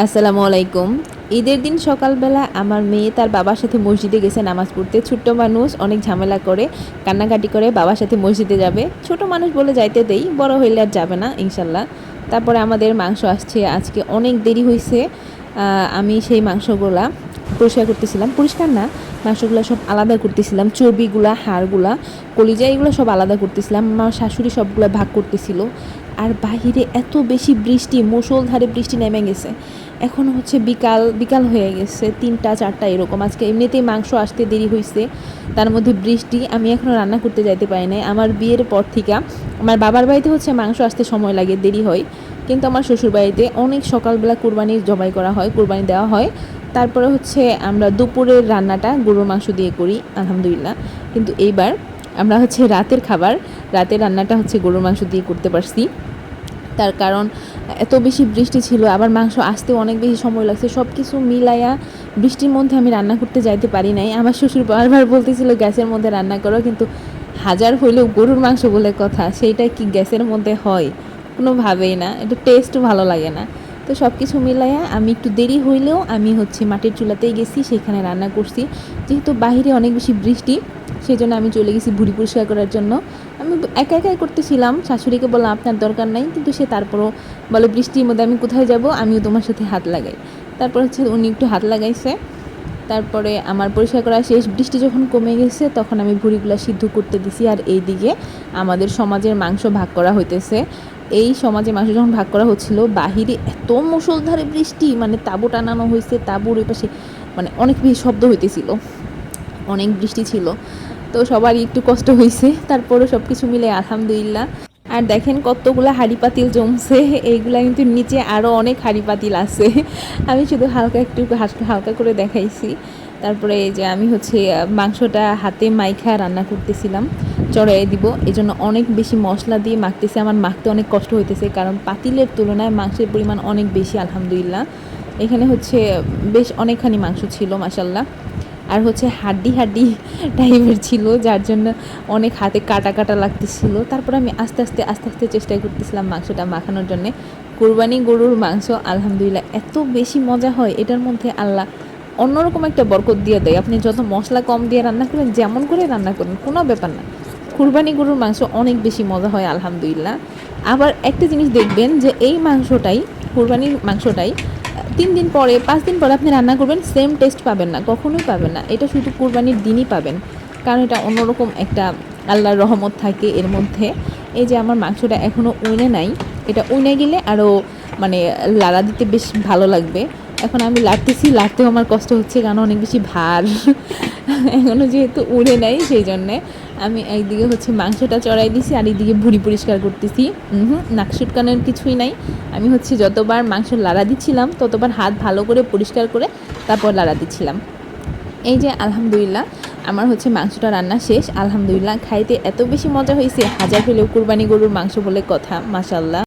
আসসালামু আলাইকুম। ঈদের দিন সকালবেলা আমার মেয়ে তার বাবার সাথে মসজিদে গেছে নামাজ পড়তে। ছোট্ট মানুষ অনেক ঝামেলা করে, কান্নাকাটি করে বাবার সাথে মসজিদে যাবে। ছোট মানুষ বলে যাইতে দেই, বড় হইলে আর যাবে না ইনশাল্লাহ। তারপরে আমাদের মাংস আসছে, আজকে অনেক দেরি হইছে। আমি সেই মাংসগুলা পরিষ্কার করতেছিলাম, পরিষ্কার না, মাংসগুলো সব আলাদা করতেছিলাম, চর্বিগুলা, হাড়গুলা, কলিজা এগুলো সব আলাদা করতেছিলাম। আমার শাশুড়ি সবগুলো ভাগ করতেছিল। আর বাহিরে এত বেশি বৃষ্টি, মুষলধারে বৃষ্টি নেমে গেছে। এখন হচ্ছে বিকাল বিকাল হয়ে গেছে, 3টা 4টা এরকম। আজকে এমনিতেই মাংস আসতে দেরি হয়েছে, তার মধ্যে বৃষ্টি। আমি এখনও রান্না করতে যাইতে পারি নাই। আমার বিয়ের পর থেকে আমার বাবার বাড়িতে হচ্ছে মাংস আসতে সময় লাগে, দেরি হয়, কিন্তু আমার শ্বশুর বাড়িতে অনেক সকালবেলা কুরবানি জবাই করা হয়, কুরবানি দেওয়া হয়। তারপরে হচ্ছে আমরা দুপুরের রান্নাটা গরুর মাংস দিয়ে করি আলহামদুলিল্লাহ। কিন্তু এইবার আমরা হচ্ছে রাতের খাবার, রাতের রান্নাটা হচ্ছে গরুর মাংস দিয়ে করতে পারছি। তার কারণ এত বেশি বৃষ্টি ছিল, আবার মাংস আসতেও অনেক বেশি সময় লাগছে। সব কিছু মিলাইয়া বৃষ্টির মধ্যে আমি রান্না করতে যাইতে পারি নাই। আমার শ্বশুর বারবার বলতেছিল গ্যাসের মধ্যে রান্না করো, কিন্তু হাজার হইলেও গরুর মাংস বলে কথা, সেইটা কি গ্যাসের মধ্যে হয়? কোনোভাবেই না, এটা টেস্টও ভালো লাগে না। তো সব কিছু মিলাইয়া আমি একটু দেরি হইলেও আমি হচ্ছে মাটির চুলাতেই গেছি, সেখানে রান্না করছি। যেহেতু বাহিরে অনেক বেশি বৃষ্টি, সেই জন্য আমি চলে গেছি ভুঁড়ি পরিষ্কার করার জন্য। আমি একা একাই করতেছিলাম, শাশুড়িকে বললাম আপনার দরকার নাই, কিন্তু সে তারপরও বলে বৃষ্টির মধ্যে আমি কোথায় যাব, আমিও তোমার সাথে হাত লাগাই। তারপর হচ্ছে উনি একটু হাত লাগাইছে। তারপরে আমার পরিষ্কার করা শেষ, বৃষ্টি যখন কমে গেছে তখন আমি ভুঁড়িগুলো সিদ্ধ করতে দিছি। আর এইদিকে আমাদের সমাজের মাংস ভাগ করা হইতেছে। এই সমাজে মাংস যখন ভাগ করা হচ্ছিল, বাহিরে এত মুষলধারে বৃষ্টি, মানে তাঁবু টানানো হয়েছে, তাঁবুর ওই পাশে মানে অনেক বেশি শব্দ হইতেছিল, অনেক বৃষ্টি ছিল। তো সবারই একটু কষ্ট হয়েছে, তারপরে সব কিছু মিলে আলহামদুলিল্লাহ। আর দেখেন কতগুলো হাঁড়ি পাতিল জমছে, এইগুলা কিন্তু নিচে আরও অনেক হাঁড়ি পাতিল আছে। আমি শুধু হালকা একটু হালকা করে দেখাইছি। তারপরে এই যে আমি হচ্ছে মাংসটা হাতে মাইখা রান্না করতেছিলাম, চড়াই দিব, এই জন্য অনেক বেশি মশলা দিয়ে মাখতেছি। আমার মাখতে অনেক কষ্ট হইতেছে, কারণ পাতিলের তুলনায় মাংসের পরিমাণ অনেক বেশি আলহামদুলিল্লাহ। এখানে হচ্ছে বেশ অনেকখানি মাংস ছিল মাশাল্লাহ। আর হচ্ছে হাড্ডি হাড্ডি টাইপের ছিল, যার জন্য অনেক হাতে কাটা কাটা লাগতেছিল। তারপর আমি আস্তে আস্তে আস্তে আস্তে চেষ্টা করতেছিলাম মাংসটা মাখানোর জন্যে। কুরবানি গরুর মাংস আলহামদুলিল্লাহ এত বেশি মজা হয়, এটার মধ্যে আল্লাহ অন্যরকম একটা বরকত দিয়ে দেয়। আপনি যত মশলা কম দিয়ে রান্না করেন, যেমন করে রান্না করেন, কোনো ব্যাপার না, কুরবানি গরুর মাংস অনেক বেশি মজা হয় আলহামদুলিল্লাহ। আবার একটা জিনিস দেখবেন যে এই মাংসটাই, কুরবানির মাংসটাই 3 দিন পরে 5 দিন পরে আপনি রান্না করবেন, সেম টেস্ট পাবেন না, কখনোই পাবেন না। এটা শুধু কুরবানির দিনই পাবেন, কারণ এটা অন্যরকম একটা আল্লাহর রহমত থাকে এর মধ্যে। এই যে আমার মাংসটা এখনও উইনে নাই, এটা উইনে গেলে আরও মানে লাড়া দিতে বেশ ভালো লাগবে। এখন আমি লাড়তেছি, লাড়তেও আমার কষ্ট হচ্ছে, কারণ অনেক বেশি ভার। এখনও যেহেতু উড়ে নাই, সেই জন্যে আমি একদিকে হচ্ছে মাংসটা চড়াই দিছি, আর এইদিকে ভুঁড়ি পরিষ্কার করতেছি। নাক সুটকানোর কিছুই নাই। আমি হচ্ছে যতবার মাংস লাড়া দিচ্ছিলাম, ততবার হাত ভালো করে পরিষ্কার করে তারপর লাড়া দিচ্ছিলাম। এই যে আলহামদুলিল্লাহ আমার হচ্ছে মাংসটা রান্না শেষ। আলহামদুলিল্লাহ খাইতে এত বেশি মজা হয়েছে, হাজার হলেও কুরবানি গরুর মাংস বলে কথা, মাশাল্লাহ।